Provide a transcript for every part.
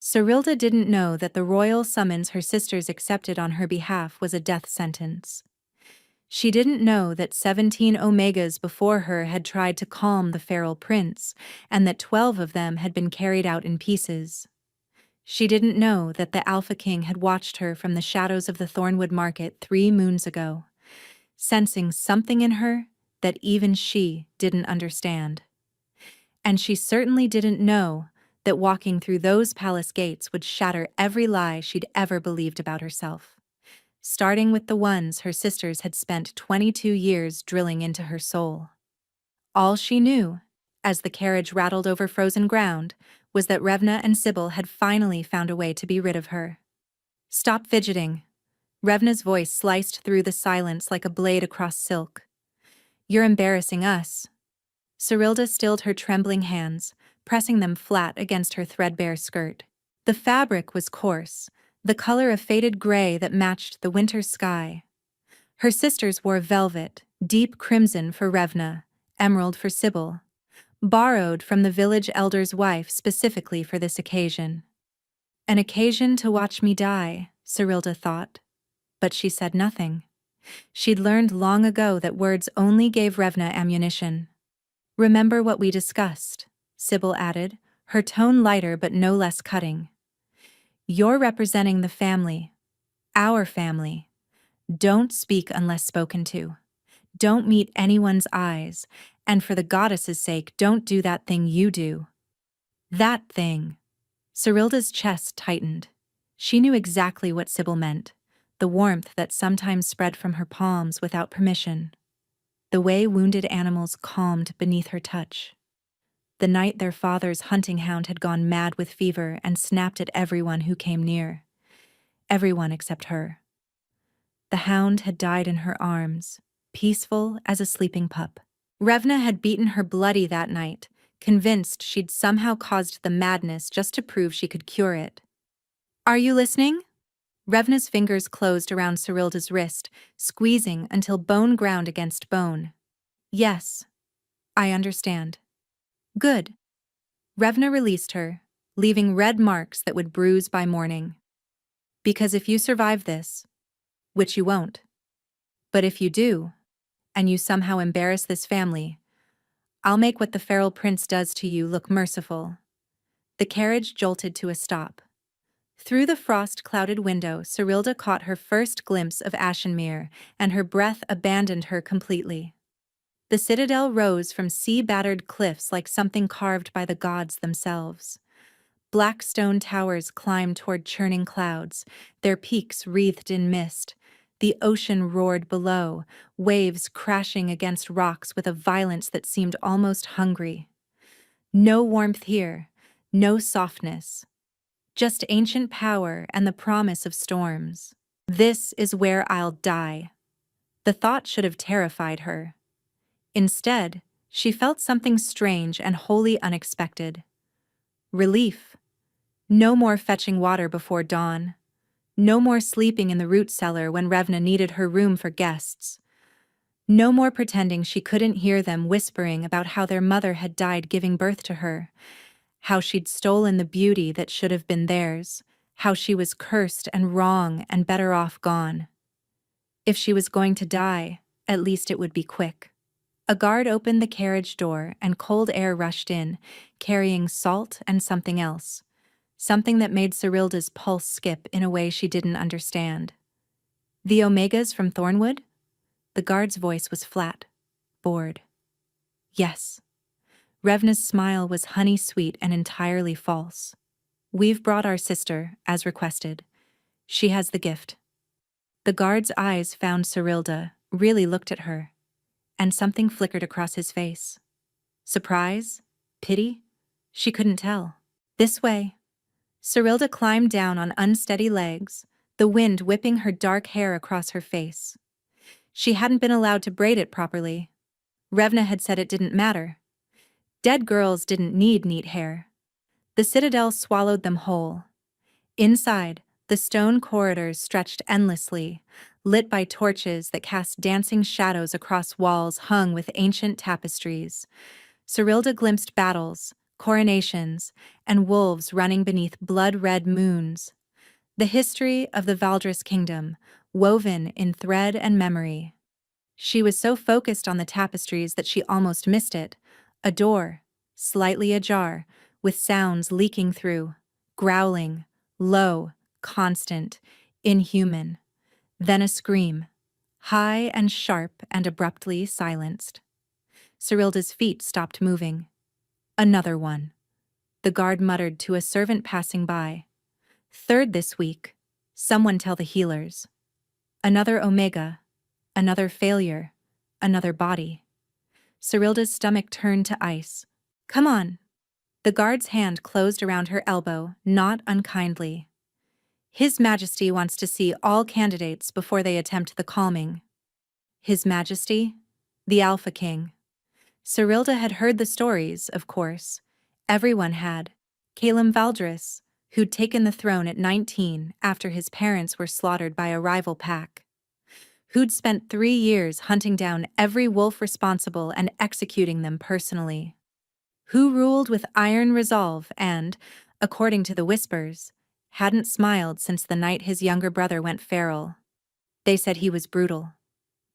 Cyrilda didn't know that the royal summons her sisters accepted on her behalf was a death sentence. She didn't know that 17 Omegas before her had tried to calm the feral prince, and that 12 of them had been carried out in pieces. She didn't know that the Alpha King had watched her from the shadows of the Thornwood Market 3 moons ago, sensing something in her that even she didn't understand. And she certainly didn't know that walking through those palace gates would shatter every lie she'd ever believed about herself, starting with the ones her sisters had spent 22 years drilling into her soul. All she knew, as the carriage rattled over frozen ground, was that Revna and Sybil had finally found a way to be rid of her. "Stop fidgeting." Revna's voice sliced through the silence like a blade across silk. "You're embarrassing us." Cyrilda stilled her trembling hands, pressing them flat against her threadbare skirt. The fabric was coarse, the color of faded gray that matched the winter sky. Her sisters wore velvet, deep crimson for Revna, emerald for Sybil, borrowed from the village elder's wife specifically for this occasion. An occasion to watch me die, Cyrilda thought. But she said nothing. She'd learned long ago that words only gave Revna ammunition. "Remember what we discussed," Sybil added, her tone lighter but no less cutting. "You're representing the family. Our family. Don't speak unless spoken to. Don't meet anyone's eyes, and for the goddess's sake, don't do that thing you do." That thing. Cyrilda's chest tightened. She knew exactly what Sybil meant, the warmth that sometimes spread from her palms without permission. The way wounded animals calmed beneath her touch. The night their father's hunting hound had gone mad with fever and snapped at everyone who came near. Everyone except her. The hound had died in her arms, peaceful as a sleeping pup. Revna had beaten her bloody that night, convinced she'd somehow caused the madness just to prove she could cure it. "Are you listening?" Revna's fingers closed around Cyrilda's wrist, squeezing until bone ground against bone. "Yes. I understand." "Good." Revna released her, leaving red marks that would bruise by morning. "Because if you survive this, which you won't, but if you do, and you somehow embarrass this family, I'll make what the feral prince does to you look merciful." The carriage jolted to a stop. Through the frost-clouded window, Cyrilda caught her first glimpse of Ashenmere, and her breath abandoned her completely. The citadel rose from sea-battered cliffs like something carved by the gods themselves. Black stone towers climbed toward churning clouds, their peaks wreathed in mist. The ocean roared below, waves crashing against rocks with a violence that seemed almost hungry. No warmth here, no softness. Just ancient power and the promise of storms. "This is where I'll die." The thought should have terrified her. Instead, she felt something strange and wholly unexpected. Relief. No more fetching water before dawn. No more sleeping in the root cellar when Revna needed her room for guests. No more pretending she couldn't hear them whispering about how their mother had died giving birth to her, how she'd stolen the beauty that should have been theirs, how she was cursed and wrong and better off gone. If she was going to die, at least it would be quick. A guard opened the carriage door and cold air rushed in, carrying salt and something else. Something that made Cyrilda's pulse skip in a way she didn't understand. "The Omegas from Thornwood?" The guard's voice was flat, bored. "Yes." Revna's smile was honey-sweet and entirely false. "We've brought our sister, as requested. She has the gift." The guard's eyes found Cyrilda, really looked at her, and something flickered across his face. Surprise? Pity? She couldn't tell. "This way." Cyrilda climbed down on unsteady legs, the wind whipping her dark hair across her face. She hadn't been allowed to braid it properly. Revna had said it didn't matter. Dead girls didn't need neat hair. The citadel swallowed them whole. Inside, the stone corridors stretched endlessly, lit by torches that cast dancing shadows across walls hung with ancient tapestries. Cyrilda glimpsed battles, coronations, and wolves running beneath blood-red moons. The history of the Valdris kingdom, woven in thread and memory. She was so focused on the tapestries that she almost missed it. A door, slightly ajar, with sounds leaking through, growling, low, constant, inhuman. Then a scream, high and sharp and abruptly silenced. Cyrilda's feet stopped moving. Another one. The guard muttered to a servant passing by. Third this week. Someone tell the healers. Another Omega. Another failure. Another body. Cyrilda's stomach turned to ice. Come on. The guard's hand closed around her elbow, not unkindly. His Majesty wants to see all candidates before they attempt the calming. His Majesty? The Alpha King. Cyrilda had heard the stories, of course. Everyone had. Calum Valdris, who'd taken the throne at 19 after his parents were slaughtered by a rival pack. Who'd spent 3 years hunting down every wolf responsible and executing them personally. Who ruled with iron resolve and, according to the whispers, hadn't smiled since the night his younger brother went feral. They said he was brutal,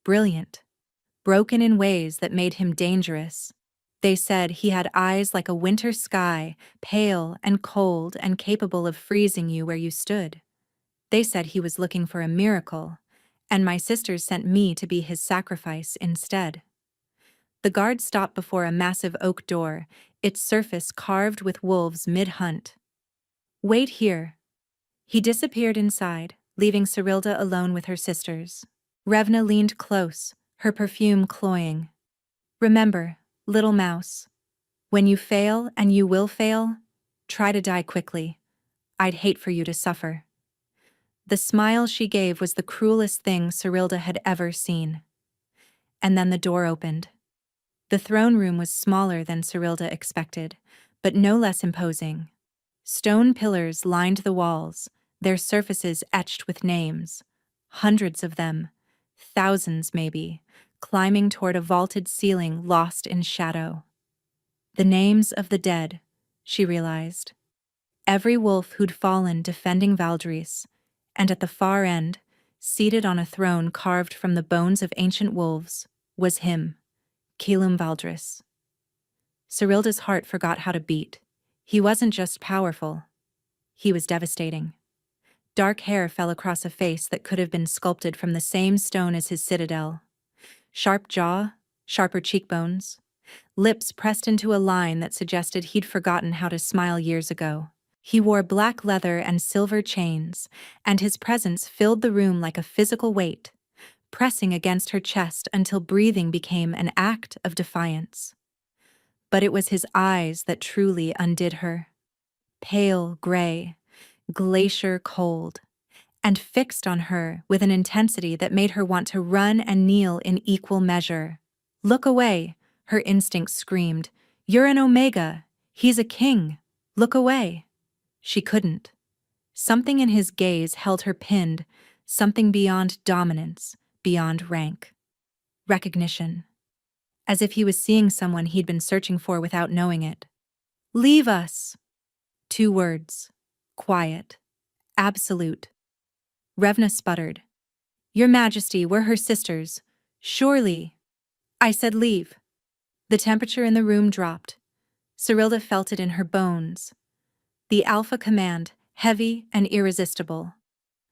brilliant, broken in ways that made him dangerous. They said he had eyes like a winter sky, pale and cold and capable of freezing you where you stood. They said he was looking for a miracle, and my sisters sent me to be his sacrifice instead. The guard stopped before a massive oak door, its surface carved with wolves mid-hunt. Wait here. He disappeared inside, leaving Cyrilda alone with her sisters. Revna leaned close, her perfume cloying. Remember, little mouse, when you fail, and you will fail, try to die quickly. I'd hate for you to suffer. The smile she gave was the cruelest thing Cyrilda had ever seen. And then the door opened. The throne room was smaller than Cyrilda expected, but no less imposing. Stone pillars lined the walls, their surfaces etched with names. Hundreds of them, thousands maybe, climbing toward a vaulted ceiling lost in shadow. The names of the dead, she realized. Every wolf who'd fallen defending Valdris, and at the far end, seated on a throne carved from the bones of ancient wolves, was him, Calum Valdris. Cyrilda's heart forgot how to beat. He wasn't just powerful. He was devastating. Dark hair fell across a face that could have been sculpted from the same stone as his citadel. Sharp jaw, sharper cheekbones, lips pressed into a line that suggested he'd forgotten how to smile years ago. He wore black leather and silver chains, and his presence filled the room like a physical weight, pressing against her chest until breathing became an act of defiance. But it was his eyes that truly undid her. Pale gray, glacier cold, and fixed on her with an intensity that made her want to run and kneel in equal measure. Look away, her instinct screamed. You're an Omega. He's a king. Look away. She couldn't. Something in his gaze held her pinned, something beyond dominance, beyond rank. Recognition. As if he was seeing someone he'd been searching for without knowing it. Leave us. 2 words. Quiet. Absolute. Revna sputtered. Your Majesty, we're her sisters. Surely. I said leave. The temperature in the room dropped. Cyrilda felt it in her bones. The Alpha command, heavy and irresistible.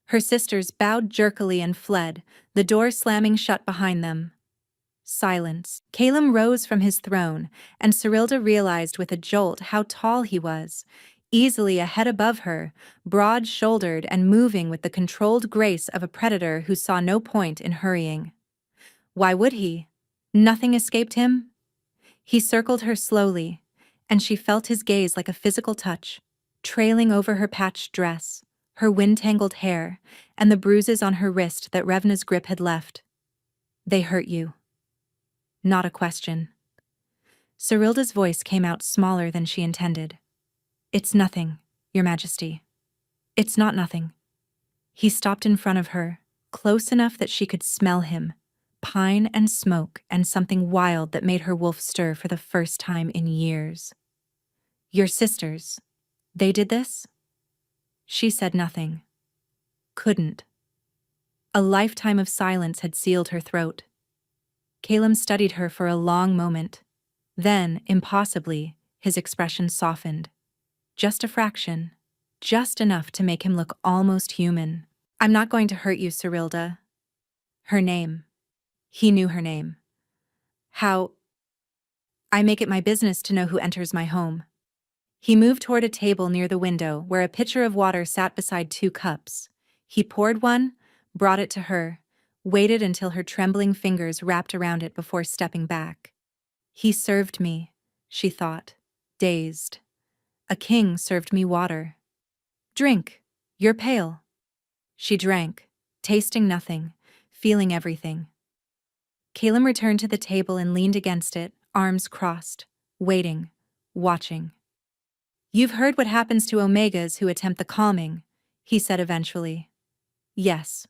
Her sisters bowed jerkily and fled, the door slamming shut behind them. Silence. Calum rose from his throne, and Cyrilda realized with a jolt how tall he was, easily a head above her, broad-shouldered and moving with the controlled grace of a predator who saw no point in hurrying. Why would he? Nothing escaped him? He circled her slowly, and she felt his gaze like a physical touch, trailing over her patched dress, her wind-tangled hair, and the bruises on her wrist that Revna's grip had left. They hurt you. Not a question. Cyrilda's voice came out smaller than she intended. It's nothing, Your Majesty. It's not nothing. He stopped in front of her, close enough that she could smell him, pine and smoke and something wild that made her wolf stir for the first time in years. Your sisters. They did this? She said nothing. Couldn't. A lifetime of silence had sealed her throat. Calum studied her for a long moment. Then, impossibly, his expression softened. Just a fraction. Just enough to make him look almost human. I'm not going to hurt you, Cyrilda. Her name. He knew her name. How? I make it my business to know who enters my home. He moved toward a table near the window where a pitcher of water sat beside 2 cups. He poured one, brought it to her, waited until her trembling fingers wrapped around it before stepping back. He served me, she thought, dazed. A king served me water. Drink. You're pale. She drank, tasting nothing, feeling everything. Calum returned to the table and leaned against it, arms crossed, waiting, watching. You've heard what happens to Omegas who attempt the calming, he said eventually. Yes.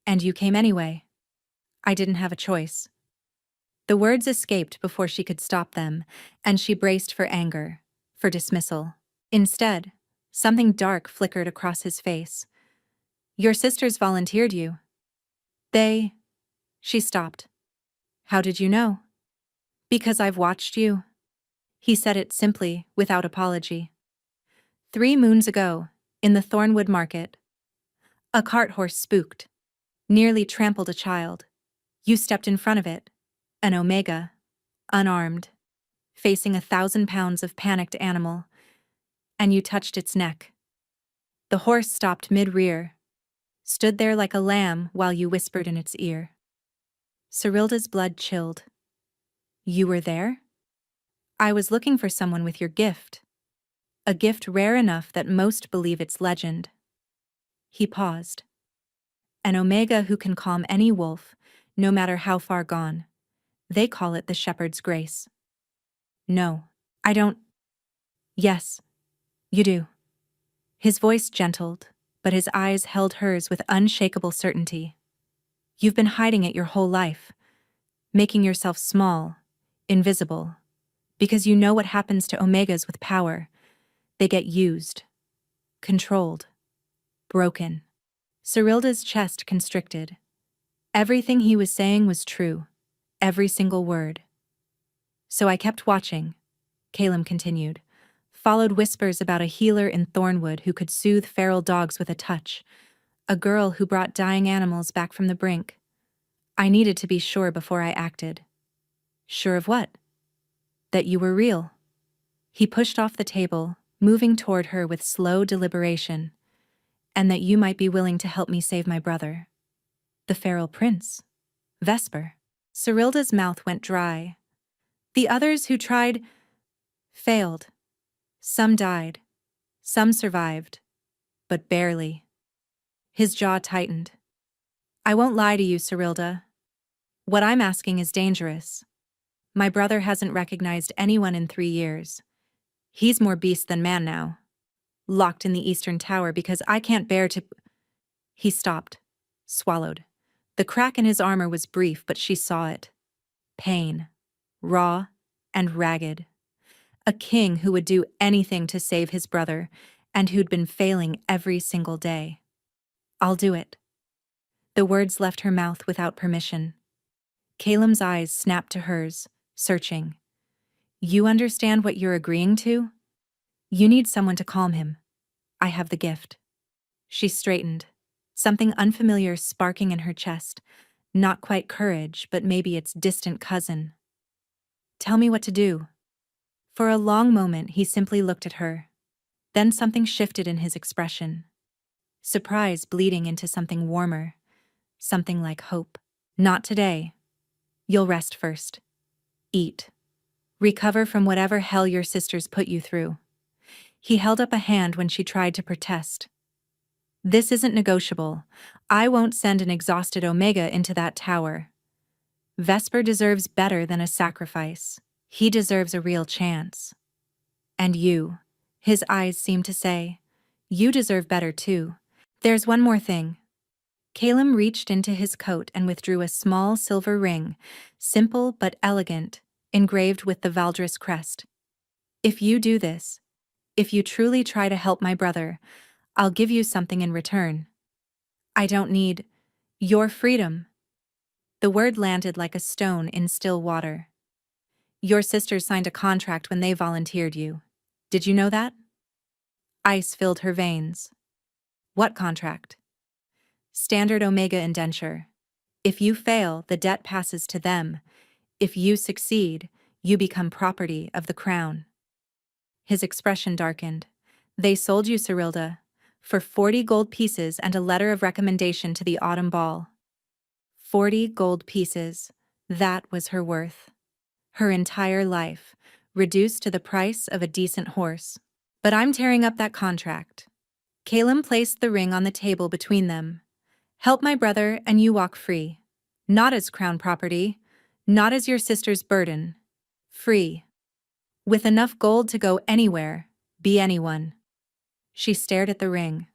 And you came anyway. I didn't have a choice. The words escaped before she could stop them, and she braced for anger, for dismissal. Instead, something dark flickered across his face. Your sisters volunteered you. They... She stopped. How did you know? Because I've watched you. He said it simply, without apology. 3 moons ago, in the Thornwood Market, a cart horse spooked, nearly trampled a child. You stepped in front of it, an Omega, unarmed, facing 1,000 pounds of panicked animal, and you touched its neck. The horse stopped mid-rear, stood there like a lamb while you whispered in its ear. Cyrilda's blood chilled. You were there? I was looking for someone with your gift. A gift rare enough that most believe it's legend. He paused. An Omega who can calm any wolf, no matter how far gone. They call it the shepherd's grace. No, I don't. Yes, you do. His voice gentled, but his eyes held hers with unshakable certainty. You've been hiding it your whole life, making yourself small, invisible, because you know what happens to Omegas with power. They get used, controlled, broken. Cyrilda's chest constricted. Everything he was saying was true, every single word. So I kept watching, Calum continued, followed whispers about a healer in Thornwood who could soothe feral dogs with a touch, a girl who brought dying animals back from the brink. I needed to be sure before I acted. Sure of what? That you were real. He pushed off the table, moving toward her with slow deliberation, and that you might be willing to help me save my brother. The feral prince. Vesper. Cyrilda's mouth went dry. The others who tried failed. Some died. Some survived. But barely. His jaw tightened. I won't lie to you, Cyrilda. What I'm asking is dangerous. My brother hasn't recognized anyone in 3 years. He's more beast than man now. Locked in the Eastern Tower because I can't bear to... He stopped. Swallowed. The crack in his armor was brief, but she saw it. Pain. Raw and ragged. A king who would do anything to save his brother, and who'd been failing every single day. I'll do it. The words left her mouth without permission. Calum's eyes snapped to hers, searching. You understand what you're agreeing to? You need someone to calm him. I have the gift. She straightened, something unfamiliar sparking in her chest, not quite courage, but maybe its distant cousin. Tell me what to do. For a long moment, he simply looked at her. Then something shifted in his expression. Surprise bleeding into something warmer, something like hope. Not today. You'll rest first. Eat. Recover from whatever hell your sisters put you through. He held up a hand when she tried to protest. This isn't negotiable. I won't send an exhausted Omega into that tower. Vesper deserves better than a sacrifice. He deserves a real chance. And you, his eyes seemed to say, you deserve better too. There's one more thing. Calum reached into his coat and withdrew a small silver ring, simple but elegant, engraved with the Valdris crest. If you do this, if you truly try to help my brother, I'll give you something in return. I don't need your freedom. The word landed like a stone in still water. Your sisters signed a contract when they volunteered you. Did you know that? Ice filled her veins. What contract? Standard Omega indenture. If you fail, the debt passes to them. If you succeed, you become property of the crown. His expression darkened. They sold you, Cyrilda, for 40 gold pieces and a letter of recommendation to the autumn ball. 40 gold pieces. That was her worth. Her entire life, reduced to the price of a decent horse. But I'm tearing up that contract. Caleb placed the ring on the table between them. Help my brother and you walk free. Not as crown property, not as your sister's burden. Free. With enough gold to go anywhere, be anyone. She stared at the ring.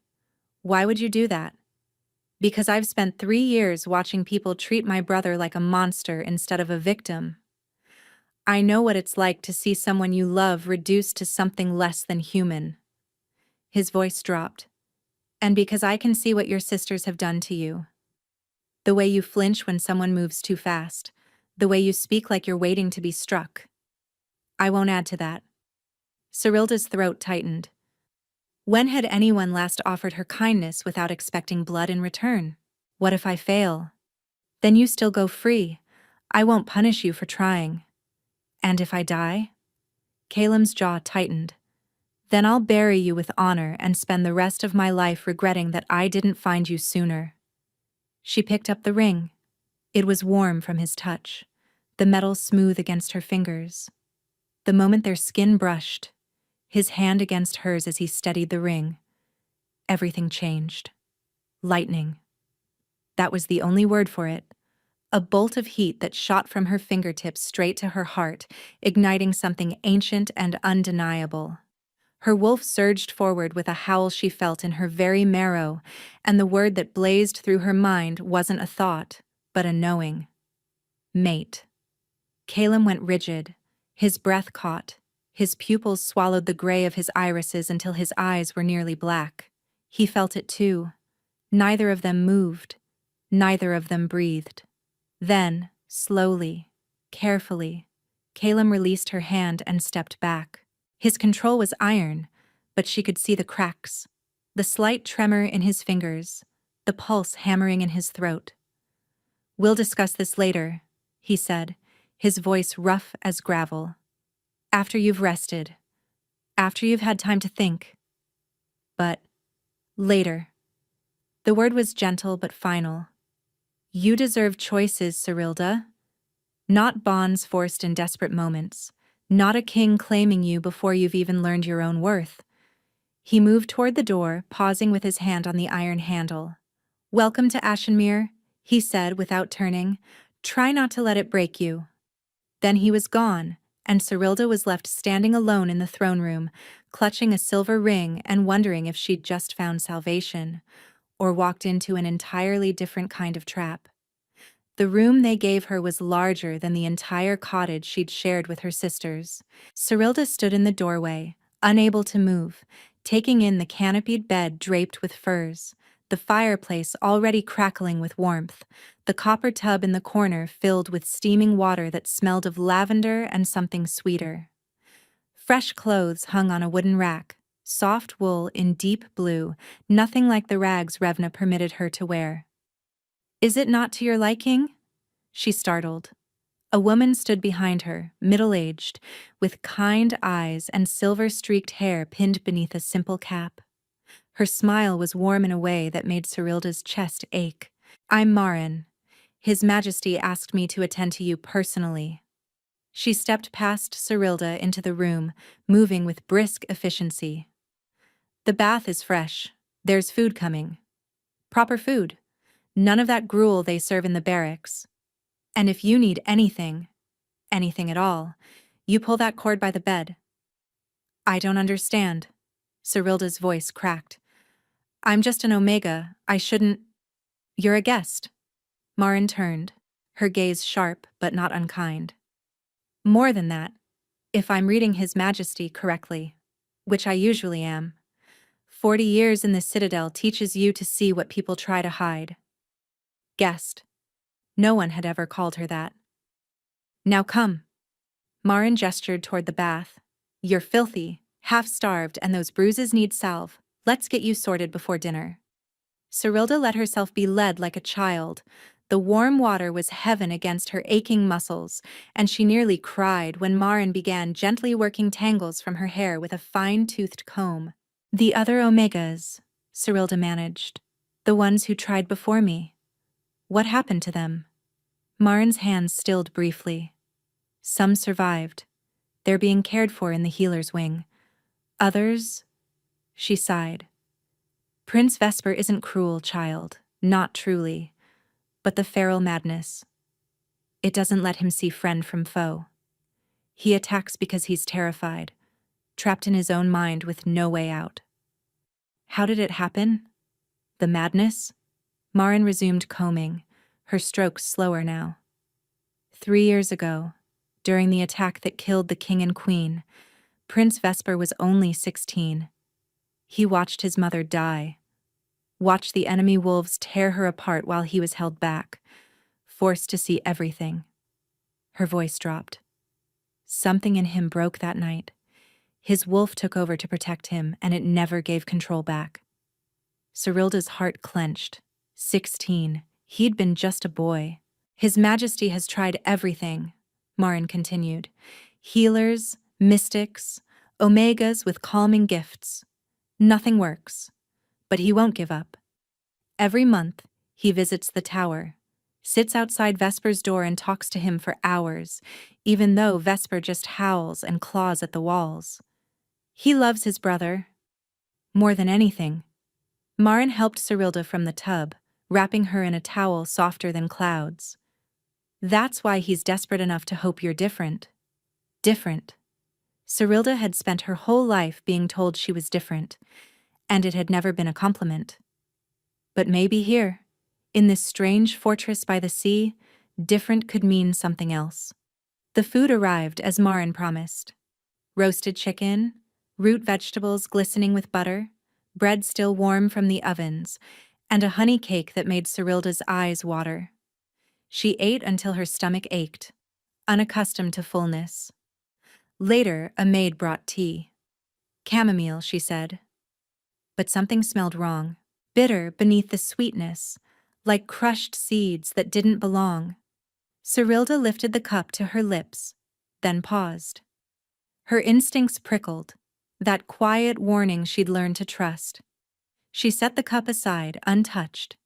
Why would you do that? Because I've spent 3 years watching people treat my brother like a monster instead of a victim. I know what it's like to see someone you love reduced to something less than human. His voice dropped. And because I can see what your sisters have done to you. The way you flinch when someone moves too fast. The way you speak like you're waiting to be struck. I won't add to that. Cyrilda's throat tightened. When had anyone last offered her kindness without expecting blood in return? What if I fail? Then you still go free. I won't punish you for trying. And if I die? Caleb's jaw tightened. Then I'll bury you with honor and spend the rest of my life regretting that I didn't find you sooner. She picked up the ring. It was warm from his touch, the metal smooth against her fingers. The moment their skin brushed, his hand against hers as he steadied the ring, everything changed. Lightning. That was the only word for it. A bolt of heat that shot from her fingertips straight to her heart, igniting something ancient and undeniable. Her wolf surged forward with a howl she felt in her very marrow, and the word that blazed through her mind wasn't a thought, but a knowing. Mate. Caleb went rigid, his breath caught. His pupils swallowed the gray of his irises until his eyes were nearly black. He felt it too. Neither of them moved. Neither of them breathed. Then, slowly, carefully, Caleb released her hand and stepped back. His control was iron, but she could see the cracks, the slight tremor in his fingers, the pulse hammering in his throat. We'll discuss this later, he said, his voice rough as gravel. After you've rested. After you've had time to think. But later. The word was gentle but final. You deserve choices, Cyrilda. Not bonds forced in desperate moments. Not a king claiming you before you've even learned your own worth. He moved toward the door, pausing with his hand on the iron handle. Welcome to Ashenmere, he said without turning. Try not to let it break you. Then he was gone, and Cyrilda was left standing alone in the throne room, clutching a silver ring and wondering if she'd just found salvation, or walked into an entirely different kind of trap. The room they gave her was larger than the entire cottage she'd shared with her sisters. Cyrilda stood in the doorway, unable to move, taking in the canopied bed draped with furs, the fireplace already crackling with warmth, the copper tub in the corner filled with steaming water that smelled of lavender and something sweeter. Fresh clothes hung on a wooden rack, soft wool in deep blue, nothing like the rags Revna permitted her to wear. Is it not to your liking? She startled. A woman stood behind her, middle-aged, with kind eyes and silver-streaked hair pinned beneath a simple cap. Her smile was warm in a way that made Cyrilda's chest ache. I'm Marin. His Majesty asked me to attend to you personally. She stepped past Cyrilda into the room, moving with brisk efficiency. The bath is fresh. There's food coming. Proper food. None of that gruel they serve in the barracks. And if you need anything at all, you pull that cord by the bed. I don't understand. Cyrilda's voice cracked. I'm just an Omega. I shouldn't. You're a guest. Marin turned, her gaze sharp but not unkind. More than that. If I'm reading His Majesty correctly, which I usually am. 40 years in the Citadel teaches you to see what people try to hide. Guessed. No one had ever called her that. Now come. Marin gestured toward the bath. You're filthy, half-starved, and those bruises need salve. Let's get you sorted before dinner. Serilda let herself be led like a child. The warm water was heaven against her aching muscles, and she nearly cried when Marin began gently working tangles from her hair with a fine-toothed comb. The other Omegas, Serilda managed. The ones who tried before me. What happened to them? Marin's hands stilled briefly. Some survived. They're being cared for in the healer's wing. Others? She sighed. Prince Vesper isn't cruel, child. Not truly. But the feral madness. It doesn't let him see friend from foe. He attacks because he's terrified, trapped in his own mind with no way out. How did it happen? The madness? Marin resumed combing, her strokes slower now. 3 years ago, during the attack that killed the king and queen, Prince Vesper was only 16. He watched his mother die, watched the enemy wolves tear her apart while he was held back, forced to see everything. Her voice dropped. Something in him broke that night. His wolf took over to protect him, and it never gave control back. Serilda's heart clenched. 16. He'd been just a boy. His Majesty has tried everything, Marin continued. Healers, mystics, Omegas with calming gifts. Nothing works. But he won't give up. Every month, he visits the tower, sits outside Vesper's door and talks to him for hours, even though Vesper just howls and claws at the walls. He loves his brother. More than anything. Marin helped Serilda from the tub, wrapping her in a towel softer than clouds. That's why he's desperate enough to hope you're different. Different. Serilda had spent her whole life being told she was different, and it had never been a compliment. But maybe here, in this strange fortress by the sea, different could mean something else. The food arrived as Marin promised. Roasted chicken, root vegetables glistening with butter, bread still warm from the ovens, and a honey cake that made Serilda's eyes water. She ate until her stomach ached, unaccustomed to fullness. Later, a maid brought tea. Chamomile, she said. But something smelled wrong, bitter beneath the sweetness, like crushed seeds that didn't belong. Serilda lifted the cup to her lips, then paused. Her instincts prickled, that quiet warning she'd learned to trust. She set the cup aside, untouched.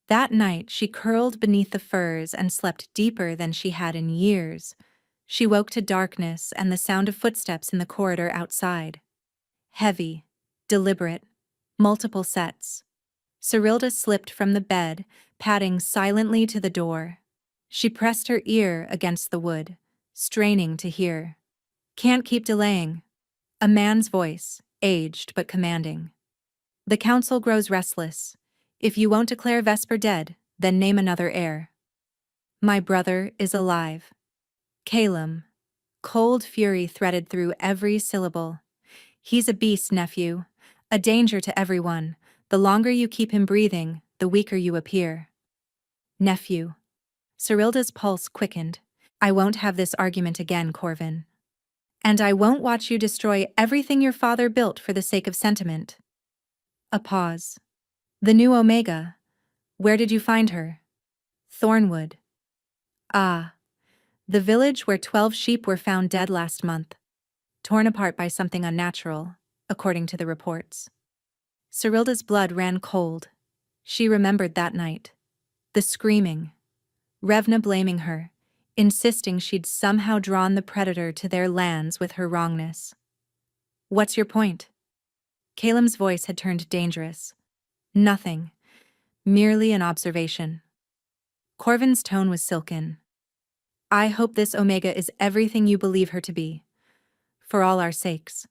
That night, she curled beneath the furs and slept deeper than she had in years. She woke to darkness and the sound of footsteps in the corridor outside. Heavy, deliberate, multiple sets. Serilda slipped from the bed, padding silently to the door. She pressed her ear against the wood, straining to hear. Can't keep delaying. A man's voice, aged but commanding. The council grows restless. If you won't declare Vesper dead, then name another heir. My brother is alive. Calum. Cold fury threaded through every syllable. He's a beast, nephew. A danger to everyone. The longer you keep him breathing, the weaker you appear. Nephew. Serilda's pulse quickened. I won't have this argument again, Corvin. And I won't watch you destroy everything your father built for the sake of sentiment. A pause. The new Omega. Where did you find her? Thornwood. Ah. The village where 12 sheep were found dead last month. Torn apart by something unnatural, according to the reports. Serilda's blood ran cold. She remembered that night. The screaming. Revna blaming her, insisting she'd somehow drawn the predator to their lands with her wrongness. What's your point? Calum's voice had turned dangerous. Nothing. Merely an observation. Corvin's tone was silken. I hope this Omega is everything you believe her to be. For all our sakes.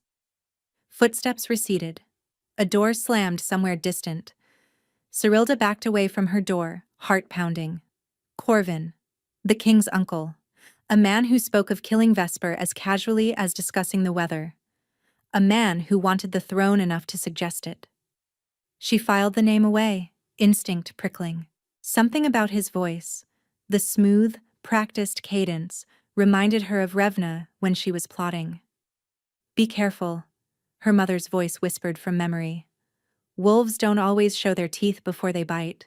Footsteps receded. A door slammed somewhere distant. Serilda backed away from her door, heart pounding. Corvin, the king's uncle. A man who spoke of killing Vesper as casually as discussing the weather. A man who wanted the throne enough to suggest it. She filed the name away, instinct prickling. Something about his voice, the smooth, practiced cadence, reminded her of Revna when she was plotting. Be careful, her mother's voice whispered from memory. Wolves don't always show their teeth before they bite.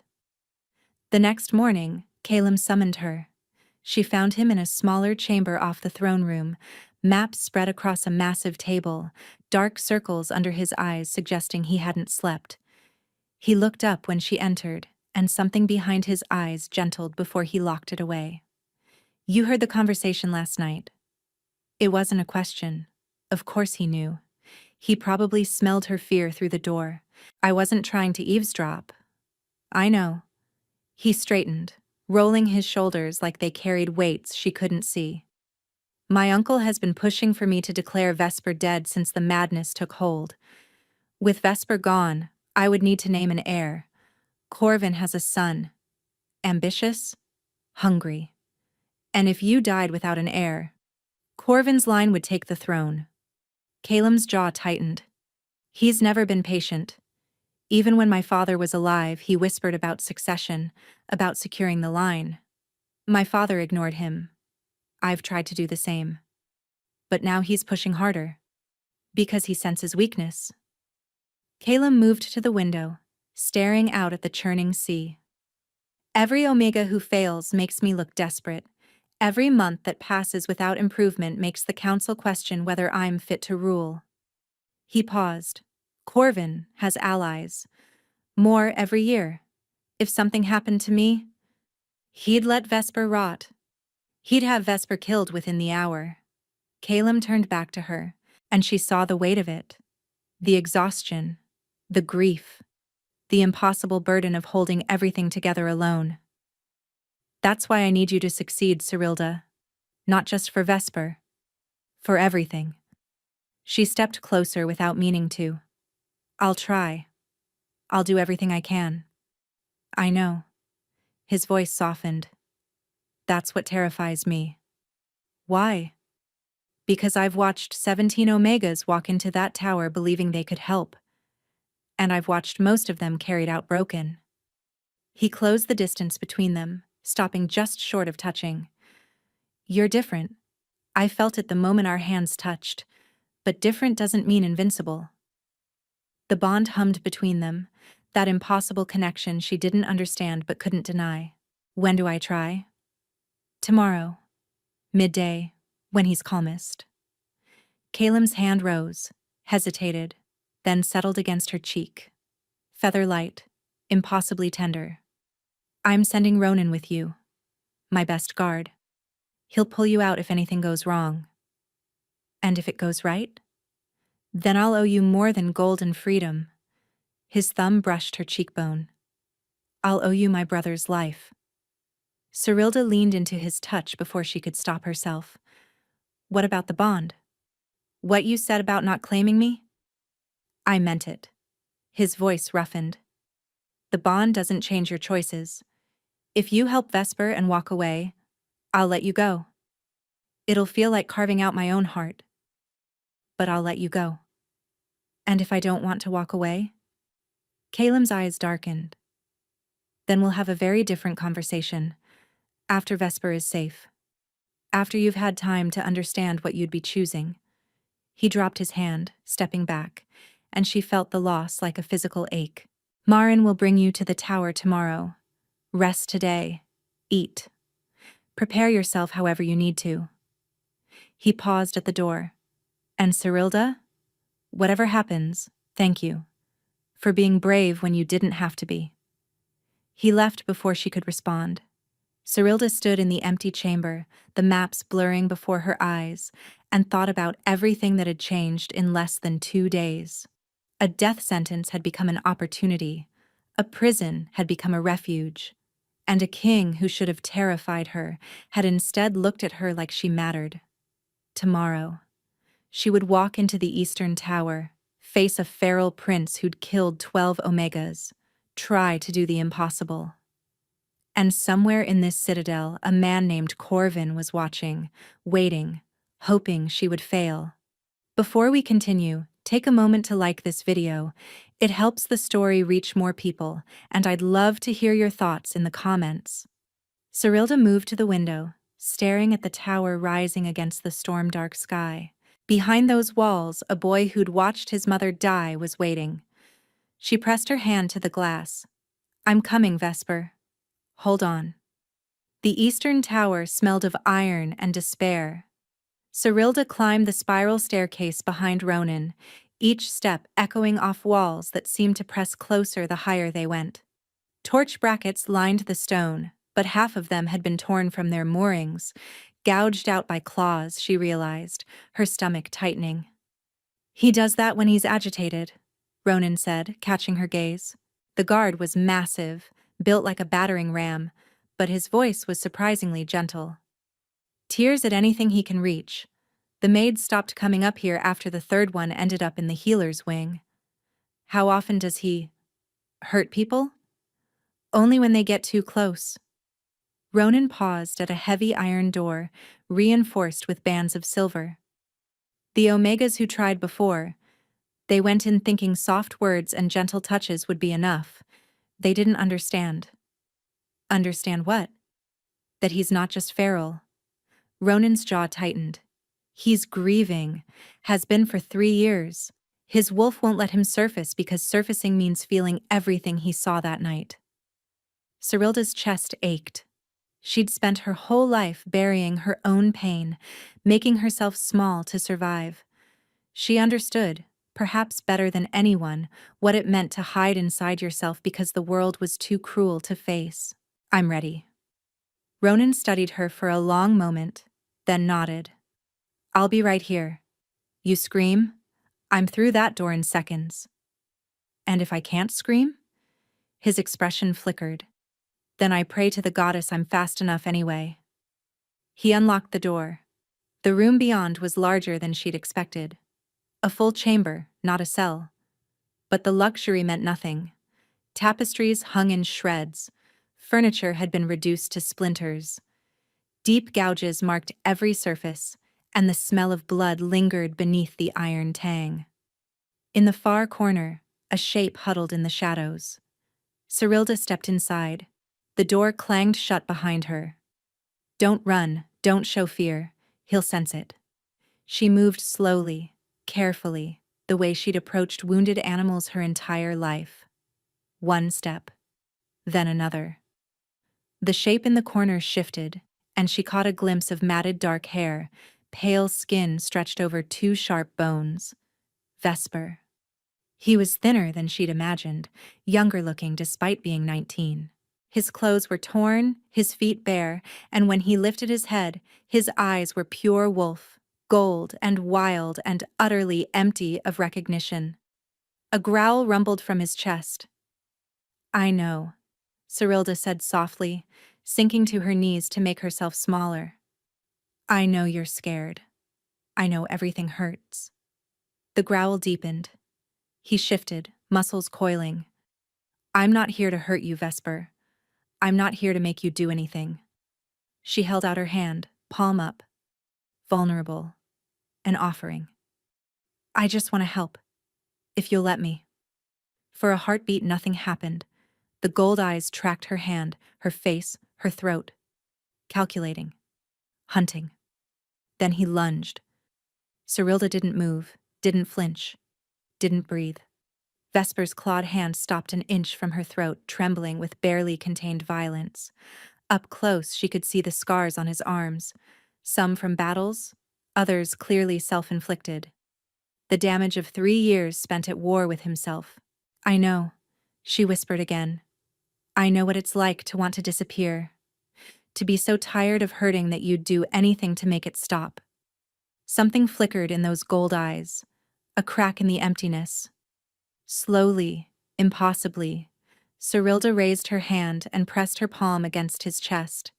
The next morning, Calum summoned her. She found him in a smaller chamber off the throne room, maps spread across a massive table, dark circles under his eyes suggesting he hadn't slept. He looked up when she entered, and something behind his eyes gentled before he locked it away. You heard the conversation last night. It wasn't a question. Of course he knew. He probably smelled her fear through the door. I wasn't trying to eavesdrop. I know. He straightened, rolling his shoulders like they carried weights she couldn't see. My uncle has been pushing for me to declare Vesper dead since the madness took hold. With Vesper gone, I would need to name an heir. Corvin has a son. Ambitious, hungry. And if you died without an heir, Corvin's line would take the throne. Calum's jaw tightened. He's never been patient. Even when my father was alive, he whispered about succession, about securing the line. My father ignored him. I've tried to do the same. But now he's pushing harder. Because he senses weakness. Calum moved to the window, staring out at the churning sea. Every Omega who fails makes me look desperate. Every month that passes without improvement makes the council question whether I'm fit to rule. He paused. Corvin has allies. More every year. If something happened to me, he'd let Vesper rot. He'd have Vesper killed within the hour. Calum turned back to her, and she saw the weight of it. The exhaustion, the grief, the impossible burden of holding everything together alone. That's why I need you to succeed, Cyrilda. Not just for Vesper. For everything. She stepped closer without meaning to. I'll try. I'll do everything I can. I know. His voice softened. That's what terrifies me. Why? Because I've watched 17 Omegas walk into that tower believing they could help. And I've watched most of them carried out broken. He closed the distance between them, stopping just short of touching. You're different. I felt it the moment our hands touched, but different doesn't mean invincible. The bond hummed between them, that impossible connection she didn't understand but couldn't deny. When do I try? Tomorrow. Midday, when he's calmest. Calum's hand rose, hesitated, then settled against her cheek. Feather light, impossibly tender. I'm sending Ronan with you. My best guard. He'll pull you out if anything goes wrong. And if it goes right? Then I'll owe you more than gold and freedom. His thumb brushed her cheekbone. I'll owe you my brother's life. Cyrilda leaned into his touch before she could stop herself. What about the bond? What you said about not claiming me? I meant it. His voice roughened. The bond doesn't change your choices. If you help Vesper and walk away, I'll let you go. It'll feel like carving out my own heart. But I'll let you go. And if I don't want to walk away? Calum's eyes darkened. Then we'll have a very different conversation. After Vesper is safe. After you've had time to understand what you'd be choosing. He dropped his hand, stepping back, and she felt the loss like a physical ache. Marin will bring you to the tower tomorrow. Rest today. Eat. Prepare yourself however you need to. He paused at the door. And Cyrilda? Whatever happens, thank you. For being brave when you didn't have to be. He left before she could respond. Cyrilda stood in the empty chamber, the maps blurring before her eyes, and thought about everything that had changed in less than 2 days. A death sentence had become an opportunity. A prison had become a refuge. And a king who should have terrified her had instead looked at her like she mattered. Tomorrow, she would walk into the Eastern Tower, face a feral prince who'd killed 12 Omegas, try to do the impossible. And somewhere in this citadel, a man named Corvin was watching, waiting, hoping she would fail. Before we continue, take a moment to like this video. It helps the story reach more people, and I'd love to hear your thoughts in the comments. Cyrilda moved to the window, staring at the tower rising against the storm-dark sky. Behind those walls, a boy who'd watched his mother die was waiting. She pressed her hand to the glass. "I'm coming, Vesper. Hold on." The eastern tower smelled of iron and despair. Cyrilda climbed the spiral staircase behind Ronan, each step echoing off walls that seemed to press closer the higher they went. Torch brackets lined the stone, but half of them had been torn from their moorings, gouged out by claws, she realized, her stomach tightening. "He does that when he's agitated," Ronan said, catching her gaze. The guard was massive, built like a battering ram, but his voice was surprisingly gentle. "Tears at anything he can reach. The maids stopped coming up here after the third one ended up in the healer's wing." "How often does he hurt people?" "Only when they get too close." Ronan paused at a heavy iron door, reinforced with bands of silver. "The Omegas who tried before, they went in thinking soft words and gentle touches would be enough. They didn't understand." "Understand what?" "That he's not just feral." Ronan's jaw tightened. "He's grieving, has been for 3 years. His wolf won't let him surface because surfacing means feeling everything he saw that night." Cyrilda's chest ached. She'd spent her whole life burying her own pain, making herself small to survive. She understood, perhaps better than anyone, what it meant to hide inside yourself because the world was too cruel to face. "I'm ready." Ronan studied her for a long moment, then nodded. "I'll be right here. You scream? I'm through that door in seconds." "And if I can't scream?" His expression flickered. "Then I pray to the goddess I'm fast enough anyway." He unlocked the door. The room beyond was larger than she'd expected. A full chamber, not a cell. But the luxury meant nothing. Tapestries hung in shreds. Furniture had been reduced to splinters. Deep gouges marked every surface, and the smell of blood lingered beneath the iron tang. In the far corner, a shape huddled in the shadows. Cyrilda stepped inside. The door clanged shut behind her. "Don't run, don't show fear. He'll sense it." She moved slowly, carefully, the way she'd approached wounded animals her entire life. One step, then another. The shape in the corner shifted, and she caught a glimpse of matted dark hair, pale skin stretched over 2 sharp bones. Vesper. He was thinner than she'd imagined, younger looking despite being 19. His clothes were torn, his feet bare, and when he lifted his head, his eyes were pure wolf, gold and wild and utterly empty of recognition. A growl rumbled from his chest. "I know," Cyrilda said softly, sinking to her knees to make herself smaller. "I know you're scared. I know everything hurts." The growl deepened. He shifted, muscles coiling. "I'm not here to hurt you, Vesper. I'm not here to make you do anything." She held out her hand, palm up. Vulnerable. An offering. "I just want to help. If you'll let me." For a heartbeat, nothing happened. The gold eyes tracked her hand, her face, her throat. Calculating. Hunting. Then he lunged. Cyrilda didn't move, didn't flinch, didn't breathe. Vesper's clawed hand stopped an inch from her throat, trembling with barely contained violence. Up close, she could see the scars on his arms, some from battles, others clearly self-inflicted. The damage of 3 years spent at war with himself. "I know," she whispered again. "I know what it's like to want to disappear. To be so tired of hurting that you'd do anything to make it stop." Something flickered in those gold eyes, a crack in the emptiness. Slowly, impossibly, Cyrilda raised her hand and pressed her palm against his chest.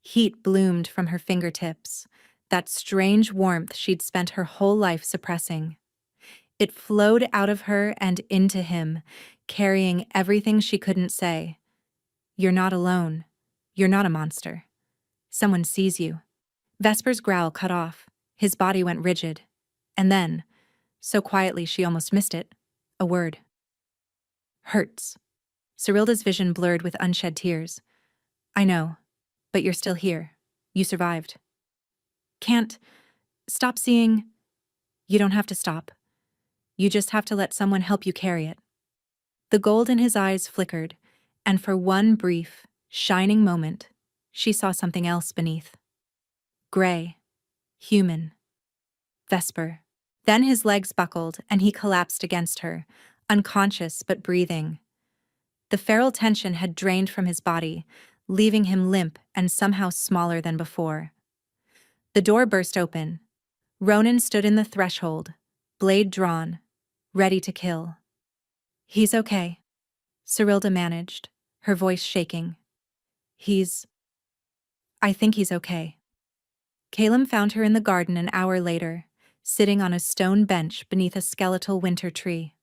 Heat bloomed from her fingertips, that strange warmth she'd spent her whole life suppressing. It flowed out of her and into him, carrying everything she couldn't say. "You're not alone. You're not a monster. Someone sees you. Vesper's growl cut off. His body went rigid. And then, so quietly she almost missed it, a word. Hurts. Cyrilda's vision blurred with unshed tears. I know, but you're still here. You survived. Can't stop seeing. You don't have to stop. You just have to let someone help you carry it. The gold in his eyes flickered, and for one brief, shining moment, she saw something else beneath. Gray. Human. Vesper. Then his legs buckled and he collapsed against her, unconscious but breathing. The feral tension had drained from his body, leaving him limp and somehow smaller than before. The door burst open. Ronan stood in the threshold, blade drawn, ready to kill. He's okay, Cyrilda managed, her voice shaking. I think he's okay. Calum found her in the garden an hour later, sitting on a stone bench beneath a skeletal winter tree.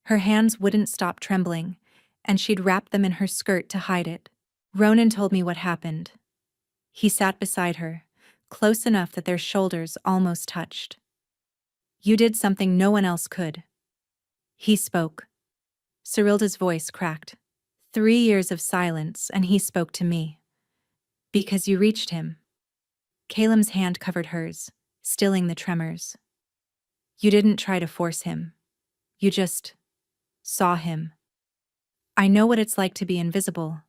Her hands wouldn't stop trembling, and she'd wrapped them in her skirt to hide it. Ronan told me what happened. He sat beside her, close enough that their shoulders almost touched. You did something no one else could. He spoke. Cyrilda's voice cracked. 3 years of silence, and he spoke to me. Because you reached him. Calum's hand covered hers, stilling the tremors. You didn't try to force him. You just saw him. I know what it's like to be invisible,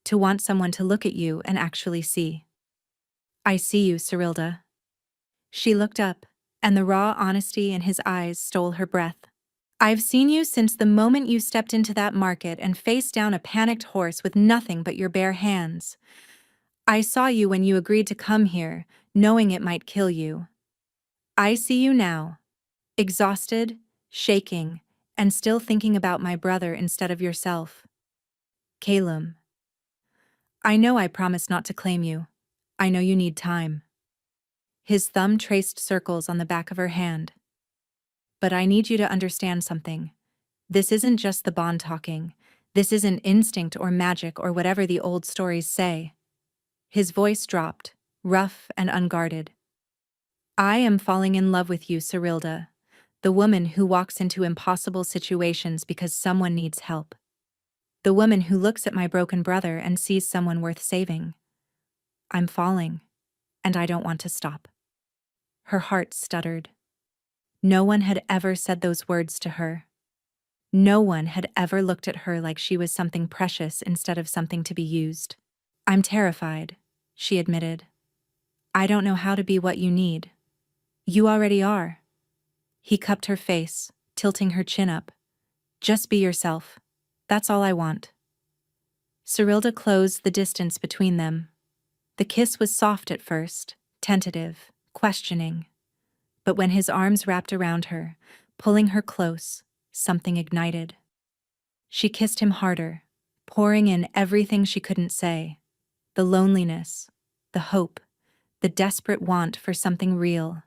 to want someone to look at you and actually see. I see you, Cyrilda. She looked up, and the raw honesty in his eyes stole her breath. I've seen you since the moment you stepped into that market and faced down a panicked horse with nothing but your bare hands. I saw you when you agreed to come here, knowing it might kill you. I see you now, exhausted, shaking, and still thinking about my brother instead of yourself. Calum. I know I promised not to claim you. I know you need time. His thumb traced circles on the back of her hand. But I need you to understand something. This isn't just the bond talking. This isn't instinct or magic or whatever the old stories say. His voice dropped, rough and unguarded. I am falling in love with you, Cyrilda, the woman who walks into impossible situations because someone needs help. The woman who looks at my broken brother and sees someone worth saving. I'm falling, and I don't want to stop. Her heart stuttered. No one had ever said those words to her. No one had ever looked at her like she was something precious instead of something to be used. I'm terrified, she admitted. I don't know how to be what you need. You already are. He cupped her face, tilting her chin up. Just be yourself. That's all I want. Cyrilda closed the distance between them. The kiss was soft at first, tentative, questioning. But when his arms wrapped around her, pulling her close, something ignited. She kissed him harder, pouring in everything she couldn't say. The loneliness, the hope, the desperate want for something real.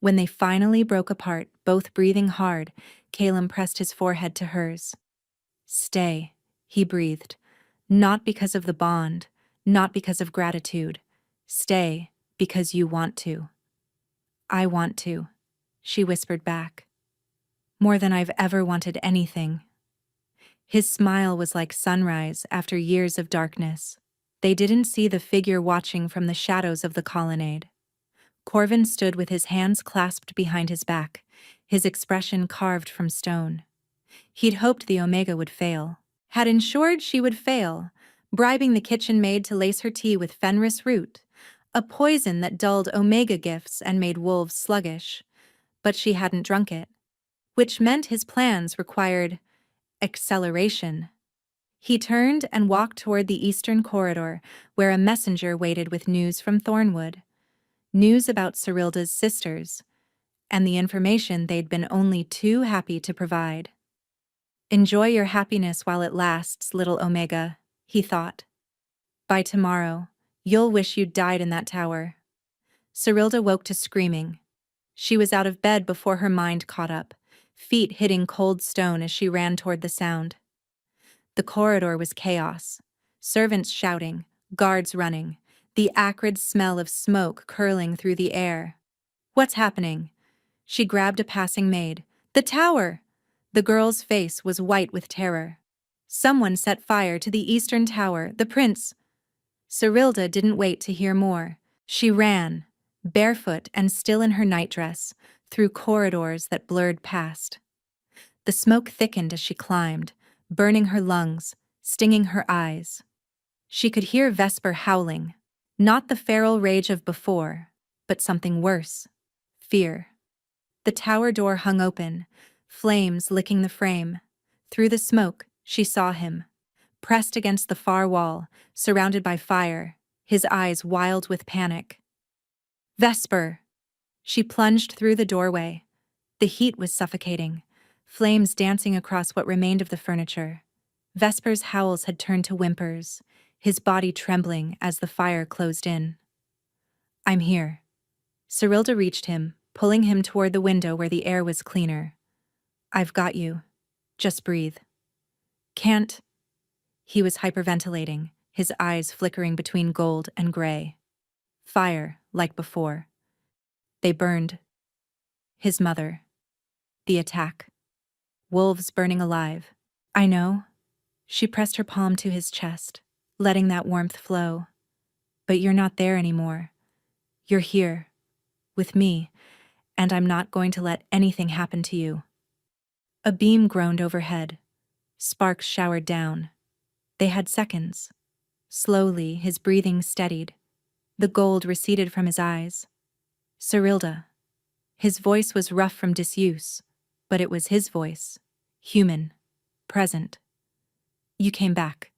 When they finally broke apart, both breathing hard, Calum pressed his forehead to hers. Stay, he breathed, not because of the bond, not because of gratitude. Stay, because you want to. I want to, she whispered back. More than I've ever wanted anything. His smile was like sunrise after years of darkness. They didn't see the figure watching from the shadows of the colonnade. Corvin stood with his hands clasped behind his back, his expression carved from stone. He'd hoped the Omega would fail, had ensured she would fail, bribing the kitchen maid to lace her tea with Fenris root, a poison that dulled Omega gifts and made wolves sluggish. But she hadn't drunk it, which meant his plans required acceleration. He turned and walked toward the eastern corridor, where a messenger waited with news from Thornwood. News about Cyrilda's sisters, and the information they'd been only too happy to provide. Enjoy your happiness while it lasts, little Omega, he thought. By tomorrow, you'll wish you'd died in that tower. Cyrilda woke to screaming. She was out of bed before her mind caught up, feet hitting cold stone as she ran toward the sound. The corridor was chaos. servants shouting, guards running, the acrid smell of smoke curling through the air. What's happening? She grabbed a passing maid. The tower! The girl's face was white with terror. Someone set fire to the eastern tower, the prince. Cyrilda didn't wait to hear more. She ran, barefoot and still in her nightdress, through corridors that blurred past. The smoke thickened as she climbed, burning her lungs, stinging her eyes. She could hear Vesper howling, not the feral rage of before, but something worse: fear. The tower door hung open, flames licking the frame. Through the smoke, she saw him, pressed against the far wall, surrounded by fire, his eyes wild with panic. Vesper! She plunged through the doorway. The heat was suffocating, flames dancing across what remained of the furniture. Vesper's howls had turned to whimpers, his body trembling as the fire closed in. I'm here. Cyrilda reached him, pulling him toward the window where the air was cleaner. I've got you. Just breathe. Can't. He was hyperventilating, his eyes flickering between gold and gray. Fire, like before. They burned. His mother. The attack. Wolves burning alive. I know. She pressed her palm to his chest, letting that warmth flow. But you're not there anymore. You're here. With me. And I'm not going to let anything happen to you. A beam groaned overhead. Sparks showered down. They had seconds. Slowly, his breathing steadied. The gold receded from his eyes. Cyrilda. His voice was rough from disuse, but it was his voice. Human. Present. You came back.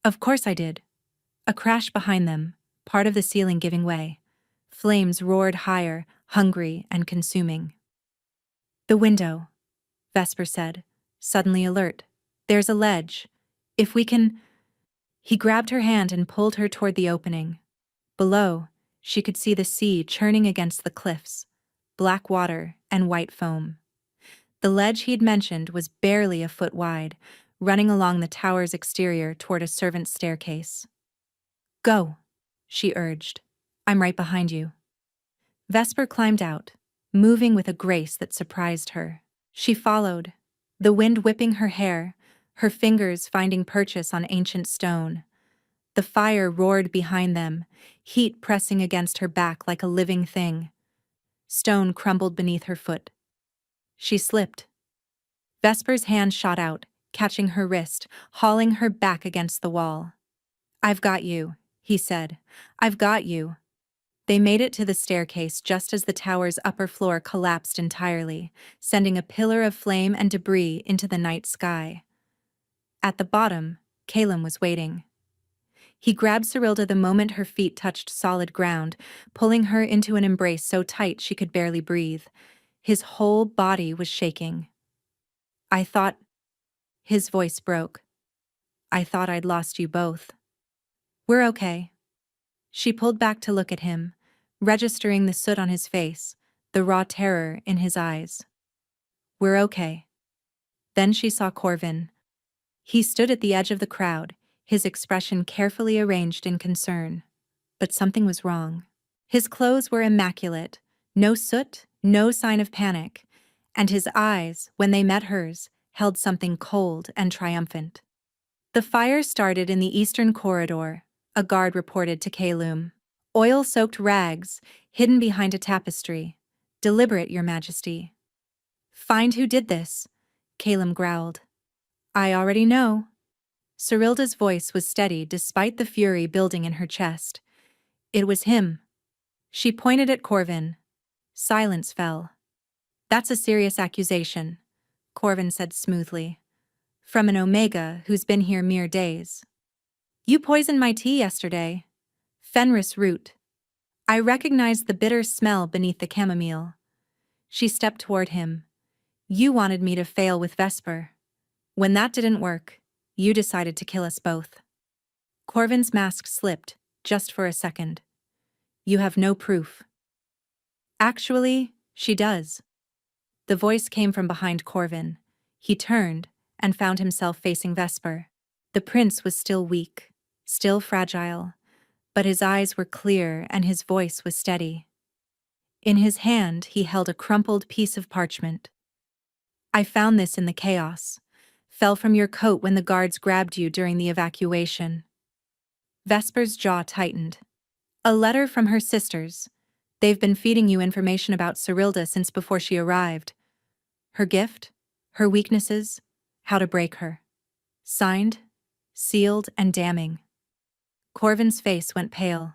Of course I did. A crash behind them, part of the ceiling giving way. Flames roared higher, hungry and consuming. The window, Vesper said, suddenly alert. There's a ledge. If we can... He grabbed her hand and pulled her toward the opening. Below, she could see the sea churning against the cliffs, black water and white foam. The ledge he'd mentioned was barely a foot wide, running along the tower's exterior toward a servant's staircase. Go, she urged. I'm right behind you. Vesper climbed out, moving with a grace that surprised her. She followed, the wind whipping her hair, her fingers finding purchase on ancient stone. The fire roared behind them, heat pressing against her back like a living thing. Stone crumbled beneath her foot. She slipped. Vesper's hand shot out, catching her wrist, hauling her back against the wall. I've got you, he said. I've got you. They made it to the staircase just as the tower's upper floor collapsed entirely, sending a pillar of flame and debris into the night sky. At the bottom, Calum was waiting. He grabbed Cyrilda the moment her feet touched solid ground, pulling her into an embrace so tight she could barely breathe. His whole body was shaking. I thought... His voice broke. I thought I'd lost you both. We're okay. She pulled back to look at him, registering the soot on his face, the raw terror in his eyes. We're okay. Then she saw Corvin. He stood at the edge of the crowd, his expression carefully arranged in concern. But something was wrong. His clothes were immaculate, no soot, no sign of panic, and his eyes, when they met hers, held something cold and triumphant. The fire started in the eastern corridor, a guard reported to Calum. Oil-soaked rags, hidden behind a tapestry. Deliberate, Your Majesty. Find who did this, Calum growled. I already know. Cyrilda's voice was steady despite the fury building in her chest. It was him. She pointed at Corvin. Silence fell. That's a serious accusation, Corvin said smoothly. From an Omega who's been here mere days. You poisoned my tea yesterday. Fenris root. I recognized the bitter smell beneath the chamomile. She stepped toward him. You wanted me to fail with Vesper. When that didn't work, you decided to kill us both. Corvin's mask slipped, just for a second. You have no proof. Actually, she does. The voice came from behind Corvin. He turned and found himself facing Vesper. The prince was still weak. still fragile, but his eyes were clear and his voice was steady. In his hand, he held a crumpled piece of parchment. I found this in the chaos. Fell from your coat when the guards grabbed you during the evacuation. Vesper's jaw tightened. A letter from her sisters. They've been feeding you information about Cyrilda since before she arrived. Her gift, her weaknesses, how to break her. Signed, sealed, and damning. Corvin's face went pale.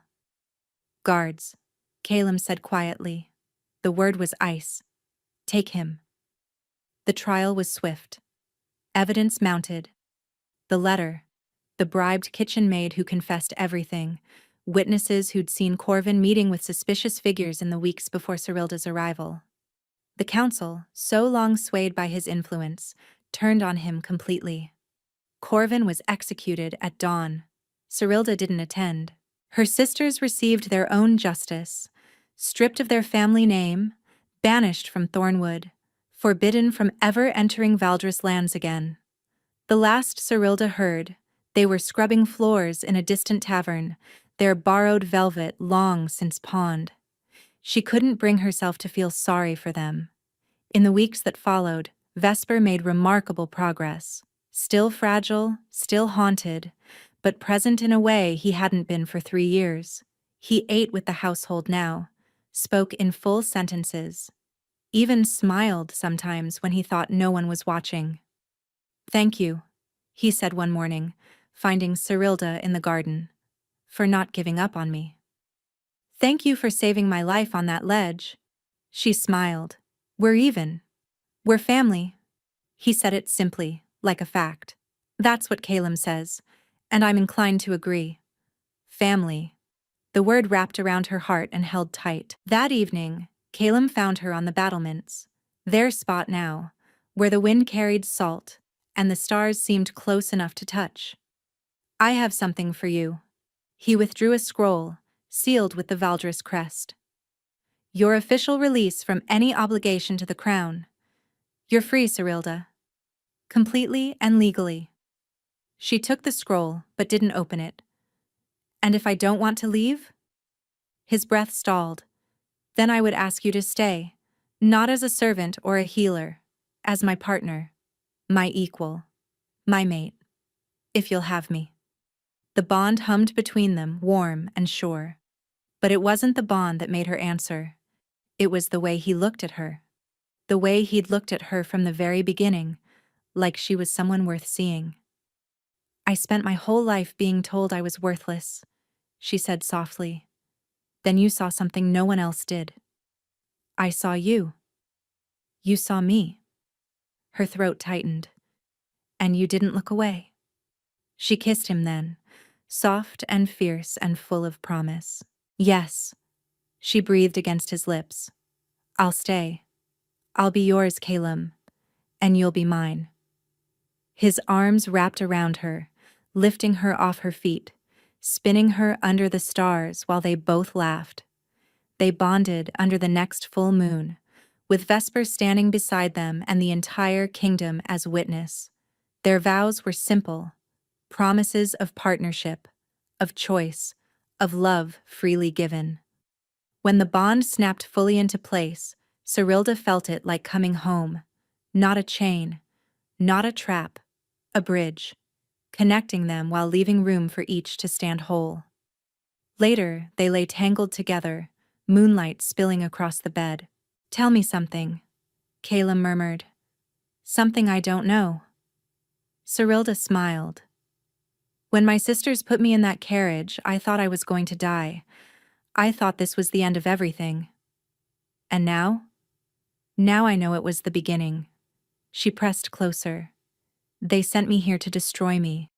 Guards, Calum said quietly. The word was ice. Take him. The trial was swift. Evidence mounted. The letter, the bribed kitchen maid who confessed everything, witnesses who'd seen Corvin meeting with suspicious figures in the weeks before Cyrilda's arrival. The council, so long swayed by his influence, turned on him completely. Corvin was executed at dawn. Cyrilda didn't attend. Her sisters received their own justice, stripped of their family name, banished from Thornwood, forbidden from ever entering Valdris lands again. The last Cyrilda heard, they were scrubbing floors in a distant tavern, their borrowed velvet long since pawned. She couldn't bring herself to feel sorry for them. In the weeks that followed, Vesper made remarkable progress. Still fragile, still haunted, but present in a way he hadn't been for 3 years. He ate with the household now, spoke in full sentences, even smiled sometimes when he thought no one was watching. Thank you, he said one morning, finding Cyrilda in the garden, for not giving up on me. Thank you for saving my life on that ledge. She smiled. We're even. We're family. He said it simply, like a fact. That's what Calum says, and I'm inclined to agree. Family. The word wrapped around her heart and held tight. That evening, Calum found her on the battlements, their spot now, where the wind carried salt, and the stars seemed close enough to touch. I have something for you. He withdrew a scroll, sealed with the Valdris crest. Your official release from any obligation to the crown. You're free, Cyrilda. Completely and legally. She took the scroll, but didn't open it. And if I don't want to leave? His breath stalled. Then I would ask you to stay, not as a servant or a healer, as my partner, my equal, my mate, if you'll have me. The bond hummed between them, warm and sure. But it wasn't the bond that made her answer. It was the way he looked at her. The way he'd looked at her from the very beginning, like she was someone worth seeing. I spent my whole life being told I was worthless, she said softly. Then you saw something no one else did. I saw you. You saw me. Her throat tightened. And you didn't look away. She kissed him then, soft and fierce and full of promise. Yes, she breathed against his lips. I'll stay. I'll be yours, Calum, and you'll be mine. His arms wrapped around her, lifting her off her feet, spinning her under the stars while they both laughed. They bonded under the next full moon, with Vesper standing beside them and the entire kingdom as witness. Their vows were simple, promises of partnership, of choice, of love freely given. When the bond snapped fully into place, Cyrilda felt it like coming home, not a chain, not a trap, a bridge, connecting them while leaving room for each to stand whole. Later, they lay tangled together, moonlight spilling across the bed. Tell me something, Calum murmured. Something I don't know. Cyrilda smiled. When my sisters put me in that carriage, I thought I was going to die. I thought this was the end of everything. And now? Now I know it was the beginning. She pressed closer. They sent me here to destroy me,